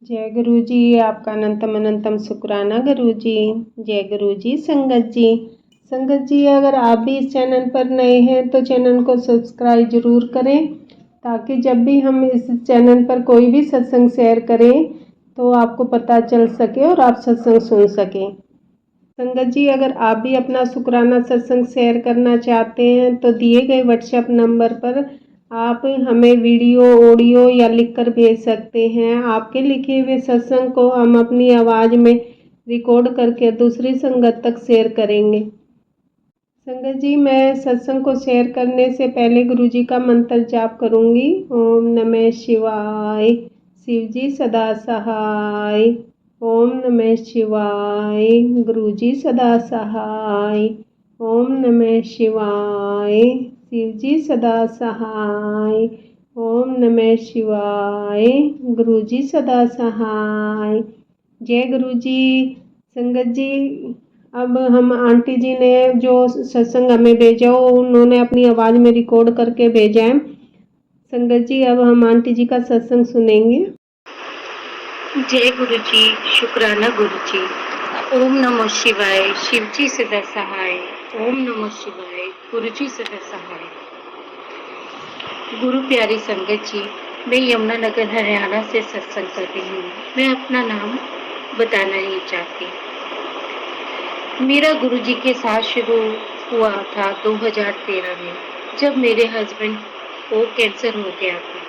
जय गुरु जी। आपका अनंतम अनंतम शुक्राना गुरु जी। जय गुरु जी। संगत जी, अगर आप भी इस चैनल पर नए हैं तो चैनल को सब्सक्राइब जरूर करें, ताकि जब भी हम इस चैनल पर कोई भी सत्संग शेयर करें तो आपको पता चल सके और आप सत्संग सुन सकें। संगत जी, अगर आप भी अपना शुक्राना सत्संग शेयर करना चाहते हैं तो दिए गए व्हाट्सएप नंबर पर आप हमें वीडियो, ऑडियो या लिखकर भेज सकते हैं। आपके लिखे हुए सत्संग को हम अपनी आवाज़ में रिकॉर्ड करके दूसरी संगत तक शेयर करेंगे। संगत जी, मैं सत्संग को शेयर करने से पहले गुरु जी का मंत्र जाप करूंगी। ओम नमः शिवाय, शिव जी सदा सहाय। ओम नमः शिवाय, गुरु जी सदा सहाय। ओम नमः शिवाय, शिव जी सदा सहाय। ओम नमः शिवाय, गुरु जी सदा सहाय। जय गुरु जी। संगत जी, अब हम आंटी जी ने जो सत्संग हमें भेजा हो उन्होंने अपनी आवाज़ में रिकॉर्ड करके भेजा है। संगत जी, अब हम आंटी जी का सत्संग सुनेंगे। जय गुरु जी। शुक्राना गुरु जी। ओम नमो शिवाय, शिव जी सदा सहाय। ओम नमो शिवाय, गुरु जी सदा सहाय। गुरु प्यारी संगत जी, मैं यमुनानगर हरियाणा से सत्संग कर रही हूँ। मैं अपना नाम बताना नहीं चाहती। मेरा गुरु जी के साथ शुरू हुआ था 2013 में, जब मेरे हस्बैंड को कैंसर हो गया था।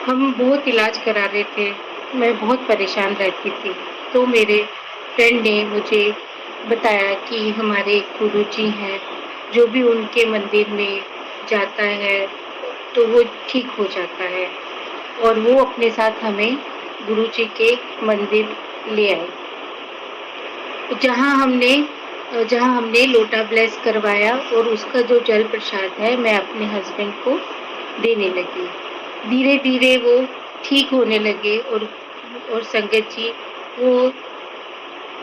हम बहुत इलाज करा रहे थे, मैं बहुत परेशान रहती थी। तो मेरे फ्रेंड ने मुझे बताया कि हमारे गुरु जी हैं, जो भी उनके मंदिर में जाता है तो वो ठीक हो जाता है, और वो अपने साथ हमें गुरु जी के मंदिर ले आए, जहाँ हमने लोटा ब्लेस करवाया, और उसका जो जल प्रसाद है मैं अपने हस्बैंड को देने लगी। धीरे धीरे वो ठीक होने लगे, और संगत जी, वो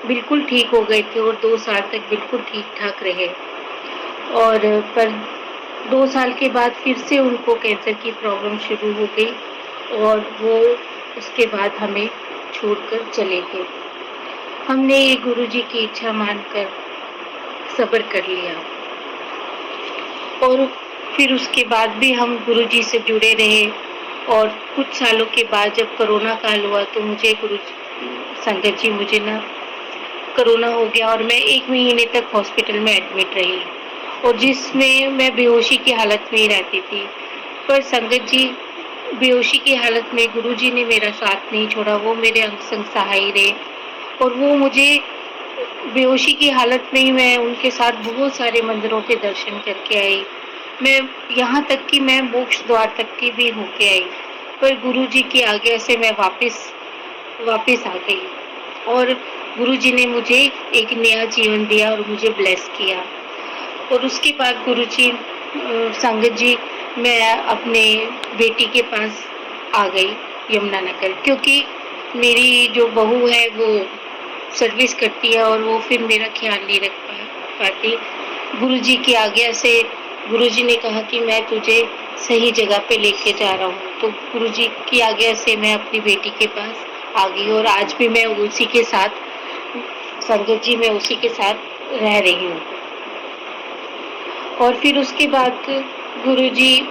बिल्कुल ठीक हो गए थे और 2 साल तक बिल्कुल ठीक ठाक रहे। और पर 2 साल के बाद फिर से उनको कैंसर की प्रॉब्लम शुरू हो गई, और वो उसके बाद हमें छोड़कर चले गए। हमने ये गुरु जी की इच्छा मानकर सब्र कर लिया, और फिर उसके बाद भी हम गुरु जी से जुड़े रहे। और कुछ सालों के बाद जब कोरोना काल हुआ तो मुझे संगत जी, मुझे ना कोरोना हो गया, और मैं 1 महीने तक हॉस्पिटल में एडमिट रही, और जिसमें मैं बेहोशी की हालत में ही रहती थी। पर संगत जी, बेहोशी की हालत में गुरु जी ने मेरा साथ नहीं छोड़ा, वो मेरे अंग संग सहाय रहे, और वो मुझे बेहोशी की हालत में ही मैं उनके साथ बहुत सारे मंदिरों के दर्शन करके आई। मैं यहाँ तक कि मैं मोक्ष द्वार तक की भी होके आई, पर गुरु जी की आज्ञा से मैं वापस आ गई, और गुरु जी ने मुझे एक नया जीवन दिया और मुझे ब्लेस किया। और उसके बाद गुरु जी, संगत जी, मैं अपने बेटी के पास आ गई यमुनानगर, क्योंकि मेरी जो बहू है वो सर्विस करती है, और वो फिर मेरा ख्याल नहीं रख पाती। गुरुजी की आज्ञा से गुरुजी ने कहा कि मैं तुझे सही जगह पे लेके जा रहा हूँ, तो गुरुजी की आज्ञा से मैं अपनी बेटी के पास आ गई, और आज भी मैं उसी के साथ, संगत जी, मैं उसी के साथ रह रही हूँ। और फिर उसके बाद गुरुजी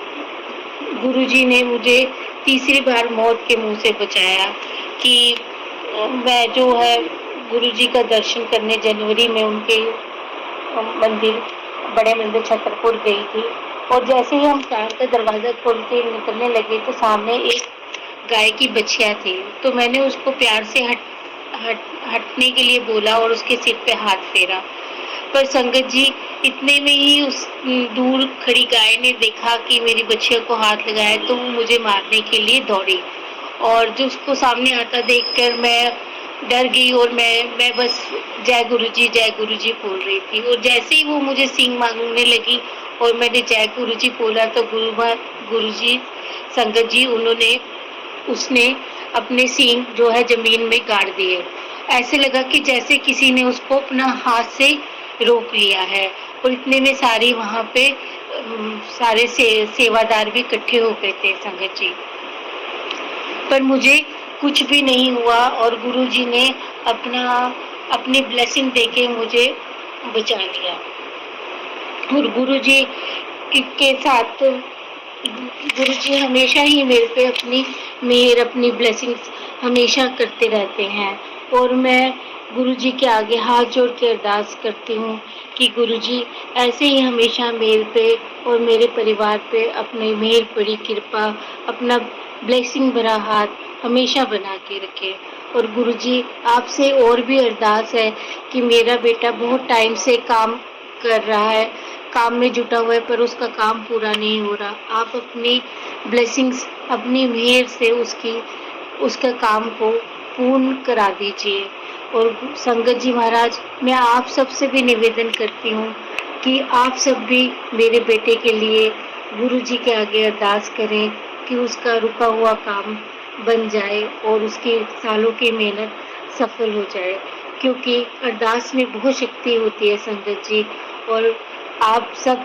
ने मुझे तीसरी बार मौत के मुंह से बचाया, कि मैं जो है गुरुजी का दर्शन करने जनवरी में उनके मंदिर, बड़े मंदिर छतरपुर गई थी, और जैसे ही हम कार का दरवाजा खोल के निकलने लगे तो सामने एक गाय की बछिया थी। तो मैंने उसको प्यार से हटने के लिए बोला और उसके सिर पे हाथ फेरा, पर संगत जी, इतने में ही उस दूर खड़ी गाय ने देखा कि मेरी बच्चियों को हाथ लगाया, तो वो मुझे मारने के लिए दौड़ी, और जो उसको सामने आता देखकर मैं डर गई, और मैं बस जय गुरु जी बोल रही थी। और जैसे ही वो मुझे सींग मांगने लगी और मैंने जय गुरु जी बोला, तो गुरु जी, संगत जी, उसने अपने सींग जो है जमीन में गाड़ दिए। ऐसे लगा कि जैसे किसी ने उसको अपना हाथ से रोक लिया है, और इतने में सारी वहाँ पे सारे सेवादार भी इकट्ठे हो गए थे संगत जी। पर मुझे कुछ भी नहीं हुआ और गुरुजी ने अपनी ब्लेसिंग देके मुझे बचा लिया। और गुरुजी के साथ गुरुजी हमेशा ही मेरे पे अपनी मेहर, अपनी ब्लेसिंग्स हमेशा करते रहते हैं। और मैं गुरुजी के आगे हाथ जोड़ के अरदास करती हूँ कि गुरुजी ऐसे ही हमेशा मेरे पे और मेरे परिवार पे अपनी मेहर बड़ी कृपा, अपना ब्लेसिंग भरा हाथ हमेशा बना के रखे। और गुरुजी आपसे और भी अरदास है कि मेरा बेटा बहुत टाइम से काम कर रहा है, काम में जुटा हुआ है, पर उसका काम पूरा नहीं हो रहा। आप अपनी ब्लेसिंग्स, अपनी मेहर से उसका काम को पूर्ण करा दीजिए। और संगत जी महाराज, मैं आप सबसे भी निवेदन करती हूँ कि आप सब भी मेरे बेटे के लिए गुरु जी के आगे अरदास करें कि उसका रुका हुआ काम बन जाए और उसकी सालों की मेहनत सफल हो जाए, क्योंकि अरदास में बहुत शक्ति होती है संगत जी। और आप सब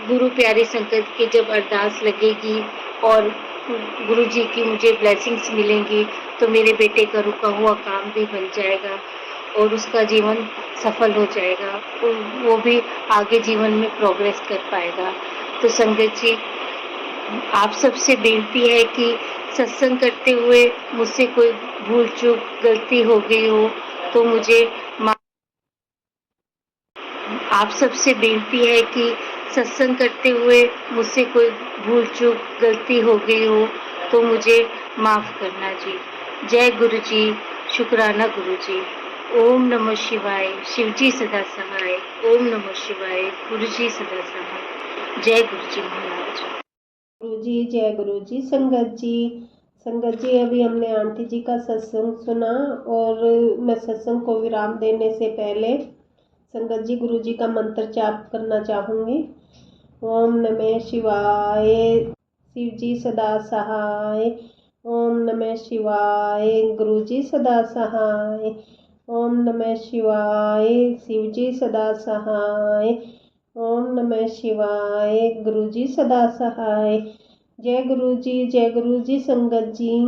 गुरु प्यारे संगत की जब अरदास लगेगी और गुरु जी की मुझे ब्लेसिंग्स मिलेंगी तो मेरे बेटे का रुका हुआ काम भी बन जाएगा और उसका जीवन सफल हो जाएगा, वो भी आगे जीवन में प्रोग्रेस कर पाएगा। तो संगत जी, आप सबसे बेनती है कि सत्संग करते हुए मुझसे कोई भूल चूक गलती हो गई हो तो मुझे आप सबसे बेनती है कि सत्संग करते हुए मुझसे कोई भूल चूक गलती हो गई हो तो मुझे माफ करना जी। जय गुरु जी, शुक्राना गुरु जी। ओम नमः शिवाय, शिव जी सदा सहाय। ओम नमः शिवाय, गुरु जी सदा सहाय। जय गुरु जी महाराज। गुरु जी, जय गुरु जी। संगत जी, अभी हमने आंटी जी का सत्संग सुना और मैं सत्संग को विराम देने से पहले संगत जी गुरु जी का मंत्र जाप करना चाहूँगी। ओम नमः शिवाय, शिव जी सदा सहाय। ओम नमः शिवाय, गुरु जी सदा सहाय। ओम नमः शिवाय, शिव जी सदा सहाय। ओम नमः शिवाय, गुरु जी सदा सहाय। जय गुरु जी, जय गुरु जी। संगत जी,